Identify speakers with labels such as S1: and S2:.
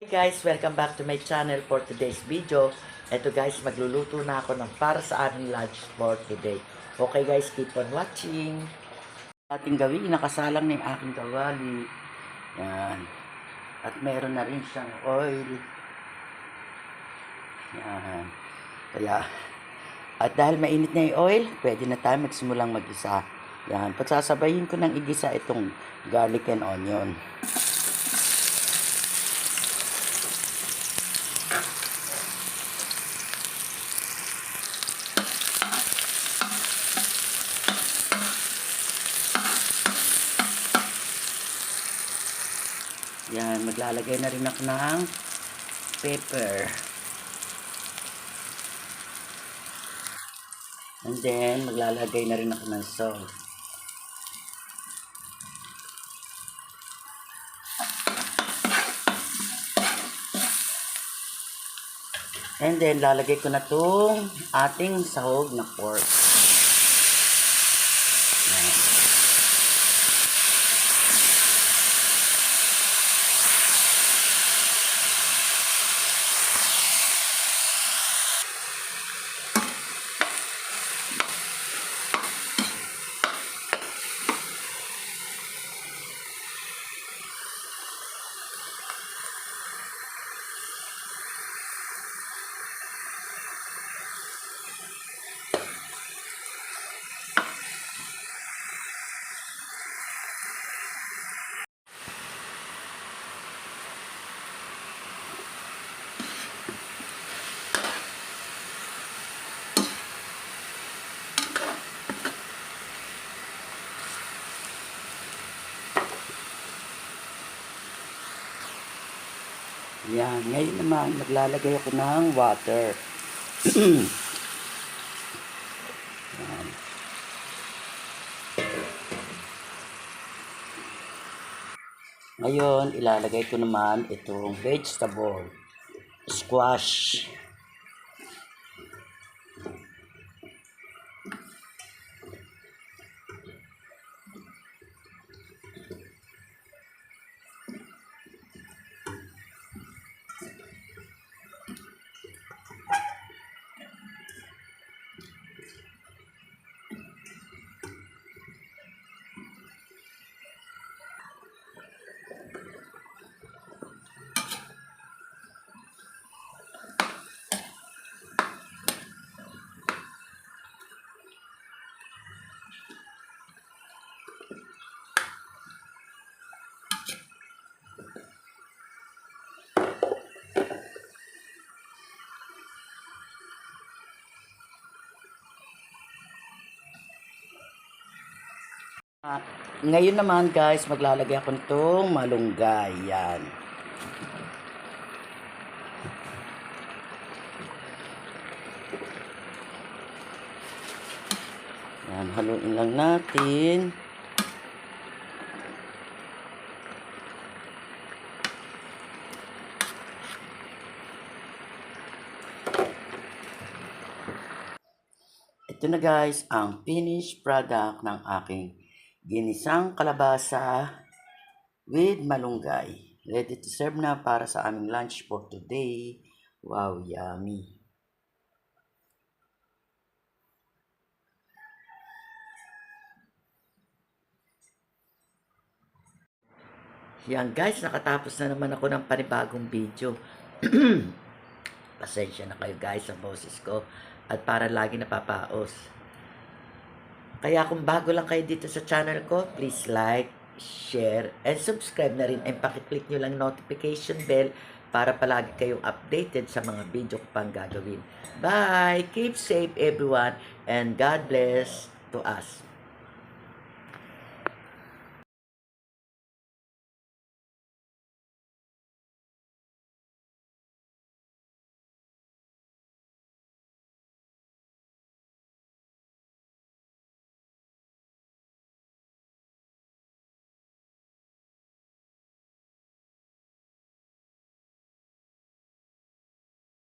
S1: Hey guys, welcome back to my channel for today's video. Ito guys, magluluto na ako ng para sa aming lunch for today. Okay guys, keep on watching. Ating gawin, nakasalang na yung aking kawali. Yan. At meron na rin siyang oil. Yan. Kaya, at dahil mainit na yung oil, pwede na tayo magsimulang mag-isa. Yan. Pagsasabayin ko ng igisa itong garlic and onion. Yan, maglalagay na rin ako ng pepper. And then, maglalagay na rin ako ng salt. And then, lalagay ko na itong ating sahog na pork. Yan. Yan, ngayon naman maglalagay ako ng water. Yan. Ngayon, ilalagay ko naman itong vegetable, squash. Ngayon naman guys, maglalagay ako nitong malunggay. Yan. Yan, haluin lang natin. Ito na guys, ang finished product ng aking ginisang kalabasa with malunggay. Ready to serve na para sa aming lunch for today. Wow, yummy. Yan guys, nakatapos na naman ako ng panibagong video. Pasensya na kayo guys sa boses ko at para lagi napapaos. Kaya kung bago lang kayo dito sa channel ko, please like, share, and subscribe na rin. And pakiclick nyo lang notification bell para palagi kayong updated sa mga video ko pang gagawin. Bye! Keep safe everyone and God bless to us.